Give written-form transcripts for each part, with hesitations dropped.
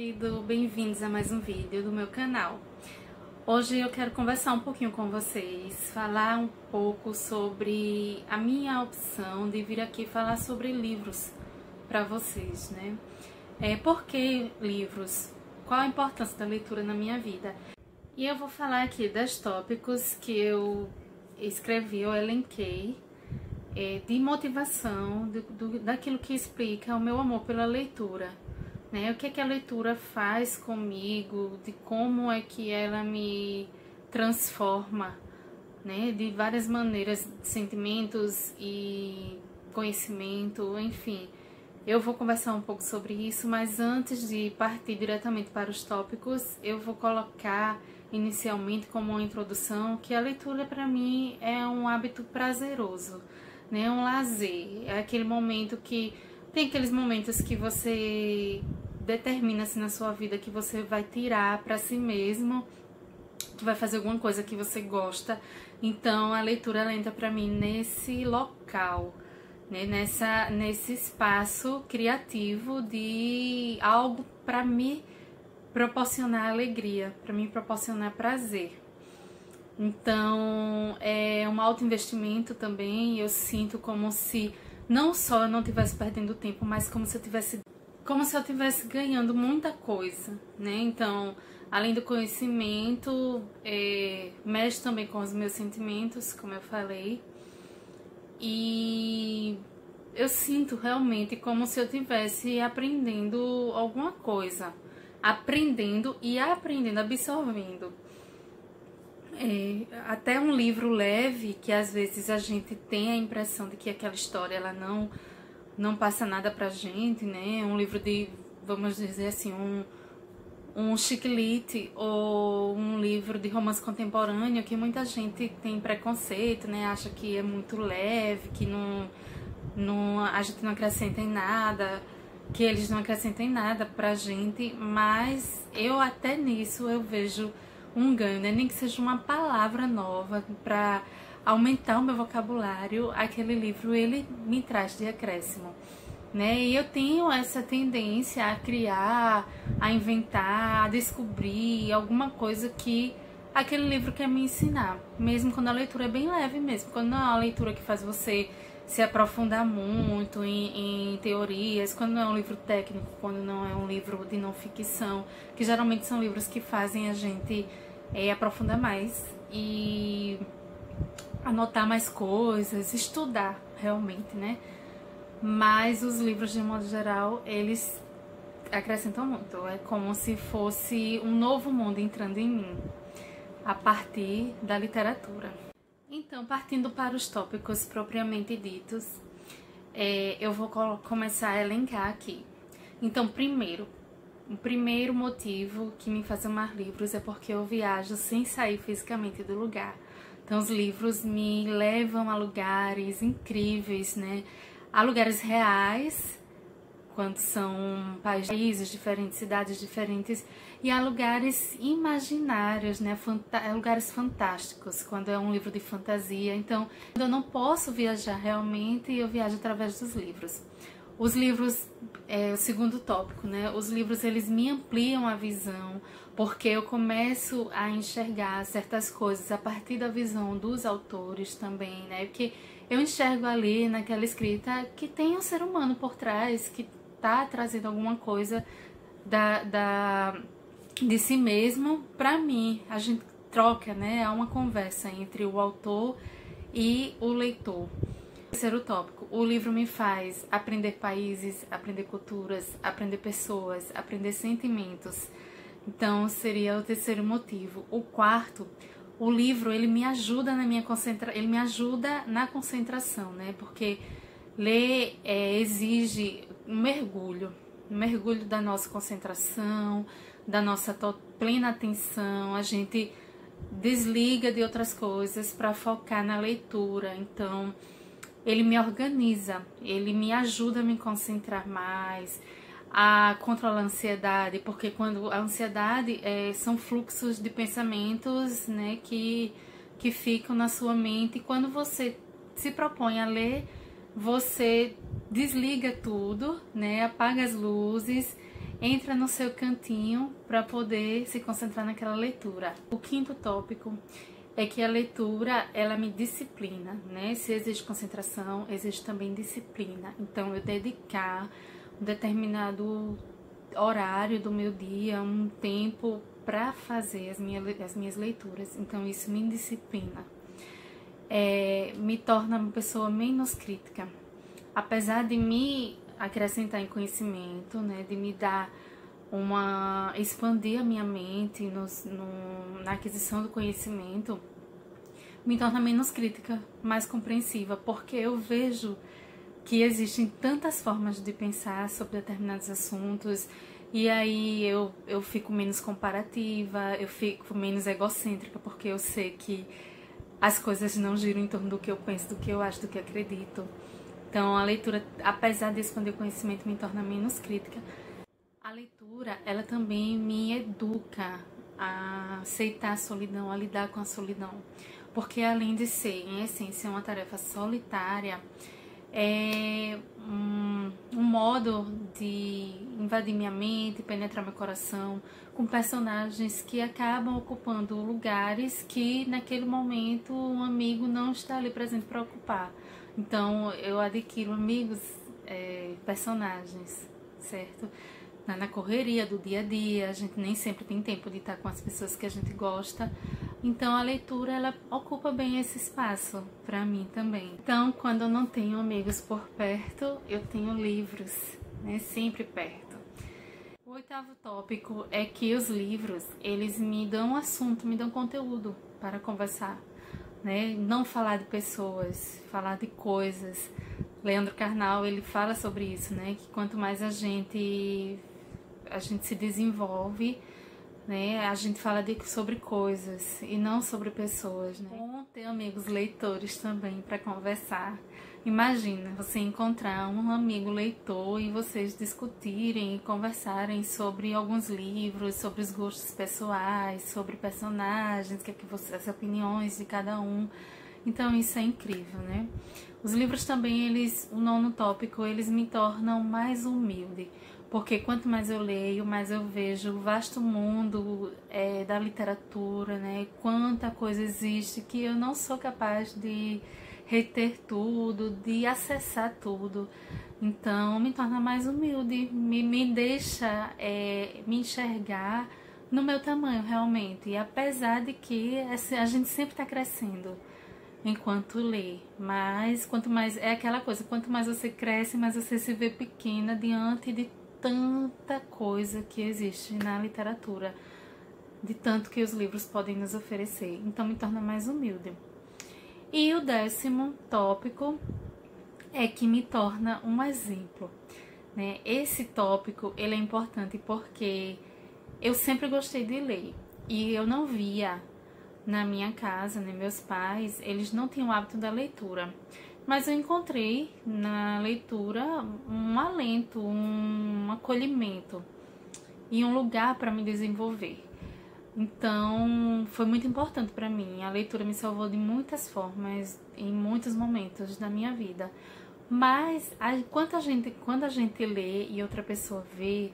querido, bem-vindos a mais um vídeo do meu canal. Hoje eu quero conversar um pouquinho com vocês, falar um pouco sobre a minha opção de vir aqui falar sobre livros para vocês, né? Por que livros? Qual a importância da leitura na minha vida? E eu vou falar aqui dos tópicos que eu escrevi, eu elenquei, de motivação, daquilo que explica o meu amor pela leitura, né? O que é que a leitura faz comigo, de como é que ela me transforma, né? De várias maneiras, sentimentos e conhecimento, enfim. Eu vou conversar um pouco sobre isso, mas antes de partir diretamente para os tópicos, eu vou colocar inicialmente como uma introdução que a leitura para mim é um hábito prazeroso, né? Um lazer, é aquele momento que tem aqueles momentos que você determina assim na sua vida que você vai tirar para si mesmo, que vai fazer alguma coisa que você gosta. Então a leitura ela entra para mim nesse local, né? Nesse espaço criativo de algo para me proporcionar alegria, para me proporcionar prazer. Então é um alto investimento também. Eu sinto como se não só eu não estivesse perdendo tempo, mas como se eu estivesse ganhando muita coisa, né? Então, além do conhecimento, mexe também com os meus sentimentos, como eu falei. E eu sinto realmente como se eu estivesse aprendendo alguma coisa. Aprendendo, absorvendo. Até um livro leve, que às vezes a gente tem a impressão de que aquela história ela não passa nada pra gente, né? Um livro de, vamos dizer assim, um chiclete ou um livro de romance contemporâneo que muita gente tem preconceito, né? Acha que é muito leve, que a gente não acrescenta em nada, que eles não acrescentam em nada pra gente, mas eu até nisso eu vejo um ganho, né? Nem que seja uma palavra nova para aumentar o meu vocabulário, aquele livro ele me traz de acréscimo, né? E eu tenho essa tendência a criar, a inventar, a descobrir alguma coisa que aquele livro quer me ensinar, mesmo quando a leitura é bem leve mesmo, quando não é uma leitura que faz você se aprofundar muito em teorias, quando não é um livro técnico, quando não é um livro de não ficção, que geralmente são livros que fazem a gente aprofundar mais e anotar mais coisas, estudar realmente, né? Mas os livros, de modo geral, eles acrescentam muito. É como se fosse um novo mundo entrando em mim, a partir da literatura. Então, partindo para os tópicos propriamente ditos, eu vou começar a elencar aqui. Então, o primeiro motivo que me faz amar livros é porque eu viajo sem sair fisicamente do lugar. Então, os livros me levam a lugares incríveis, né? A lugares reais, quando são países diferentes, cidades diferentes, e há lugares imaginários, né? Lugares fantásticos, quando é um livro de fantasia. Então, quando eu não posso viajar realmente, eu viajo através dos livros. Os livros, o segundo tópico, né? Os livros, eles me ampliam a visão, porque eu começo a enxergar certas coisas a partir da visão dos autores também, né? Porque eu enxergo ali naquela escrita que tem um ser humano por trás, que tá trazendo alguma coisa de si mesmo para mim. A gente troca, né? Há uma conversa entre o autor e o leitor. Terceiro tópico, o livro me faz aprender países, aprender culturas, aprender pessoas, aprender sentimentos. Então, seria o terceiro motivo. O quarto, o livro, ele me ajuda ele me ajuda na concentração, né? Porque ler exige um mergulho da nossa concentração, da nossa plena atenção. A gente desliga de outras coisas para focar na leitura. Então, ele me organiza, ele me ajuda a me concentrar mais, a controlar a ansiedade, porque quando a ansiedade são fluxos de pensamentos, né, que ficam na sua mente, e quando você se propõe a ler, você desliga tudo, né, apaga as luzes entra no seu cantinho para poder se concentrar naquela leitura. O quinto tópico é que a leitura, ela me disciplina, né? Se existe concentração, existe também disciplina. Então, eu dedicar um determinado horário do meu dia, um tempo para fazer as minhas leituras. Então, isso me disciplina. Me torna uma pessoa menos crítica. Apesar de me acrescentar em conhecimento, né? De me dar expandir a minha mente na aquisição do conhecimento, me torna menos crítica, mais compreensiva, porque eu vejo que existem tantas formas de pensar sobre determinados assuntos, e aí eu fico menos comparativa, eu fico menos egocêntrica, porque eu sei que as coisas não giram em torno do que eu penso, do que eu acho, do que eu acredito. Então a leitura, apesar de expandir o conhecimento, me torna menos crítica. A leitura, ela também me educa a aceitar a solidão, a lidar com a solidão. Porque além de ser, em essência, uma tarefa solitária, é um modo de invadir minha mente, penetrar meu coração, com personagens que acabam ocupando lugares que naquele momento um amigo não está ali presente para ocupar. Então eu adquiro amigos, personagens, certo? Na correria do dia a dia, a gente nem sempre tem tempo de estar com as pessoas que a gente gosta. Então a leitura, ela ocupa bem esse espaço para mim também. Então, quando eu não tenho amigos por perto, eu tenho livros, né, sempre perto. O oitavo tópico é que os livros, eles me dão assunto, me dão conteúdo para conversar, né? Não falar de pessoas, falar de coisas. Leandro Carnal, ele fala sobre isso, né? Que quanto mais a gente se desenvolve, né? A gente fala sobre coisas e não sobre pessoas, né? Bom ter amigos leitores também para conversar. Imagina você encontrar um amigo leitor e vocês discutirem e conversarem sobre alguns livros, sobre os gostos pessoais, sobre personagens, as opiniões de cada um. Então isso é incrível, né? Os livros também, o nono tópico, eles me tornam mais humilde. Porque quanto mais eu leio, mais eu vejo o vasto mundo da literatura, né? Quanta coisa existe que eu não sou capaz de reter tudo, de acessar tudo. Então, me torna mais humilde, me deixa me enxergar no meu tamanho, realmente. E apesar de que a gente sempre está crescendo enquanto lê, mas quanto mais, é aquela coisa, quanto mais você cresce, mais você se vê pequena diante de tanta coisa que existe na literatura, de tanto que os livros podem nos oferecer. Então me torna mais humilde. E o 10º tópico é que me torna um exemplo, né? Esse tópico, ele é importante porque eu sempre gostei de ler e eu não via na minha casa, né? Meus pais, eles não tinham o hábito da leitura. Mas eu encontrei na leitura um alento, um acolhimento e um lugar para me desenvolver. Então, foi muito importante para mim. A leitura me salvou de muitas formas, em muitos momentos da minha vida. Mas, quando a gente lê e outra pessoa vê,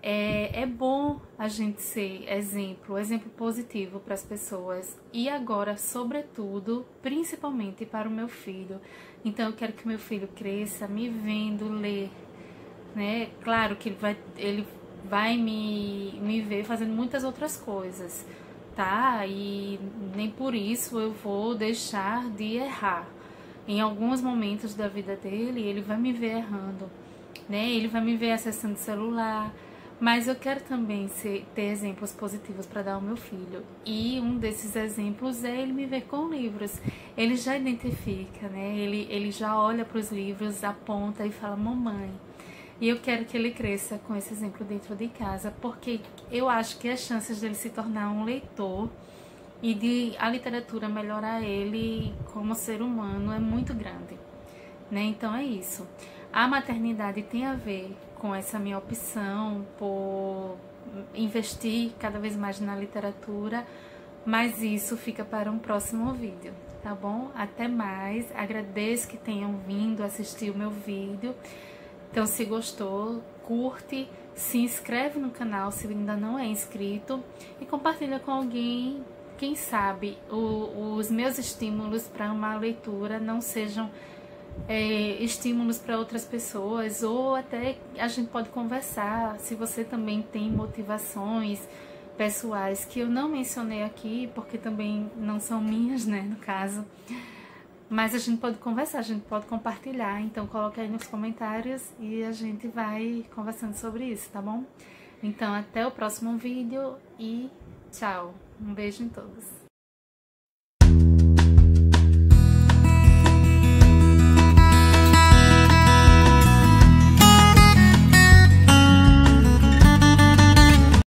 é bom a gente ser exemplo positivo para as pessoas. E agora, sobretudo, principalmente para o meu filho. Então, eu quero que meu filho cresça me vendo ler, né? Claro que ele vai me ver fazendo muitas outras coisas, tá? E nem por isso eu vou deixar de errar. Em alguns momentos da vida dele, ele vai me ver errando, né? Ele vai me ver acessando o celular. Mas eu quero também ter exemplos positivos para dar ao meu filho. E um desses exemplos é ele me ver com livros. Ele já identifica, né? Ele já olha para os livros, aponta e fala, mamãe. E eu quero que ele cresça com esse exemplo dentro de casa, porque eu acho que as chances dele se tornar um leitor e de a literatura melhorar ele como ser humano é muito grande, né? Então é isso. A maternidade tem a ver com essa minha opção por investir cada vez mais na literatura, mas isso fica para um próximo vídeo, tá bom? Até mais, agradeço que tenham vindo assistir o meu vídeo. Então, se gostou, curte, se inscreve no canal se ainda não é inscrito e compartilha com alguém. Quem sabe os meus estímulos para uma leitura não sejam estímulos para outras pessoas, ou até a gente pode conversar se você também tem motivações pessoais que eu não mencionei aqui, porque também não são minhas, né, no caso. Mas a gente pode conversar, a gente pode compartilhar, então coloque aí nos comentários e a gente vai conversando sobre isso, tá bom? Então até o próximo vídeo e tchau! Um beijo em todos!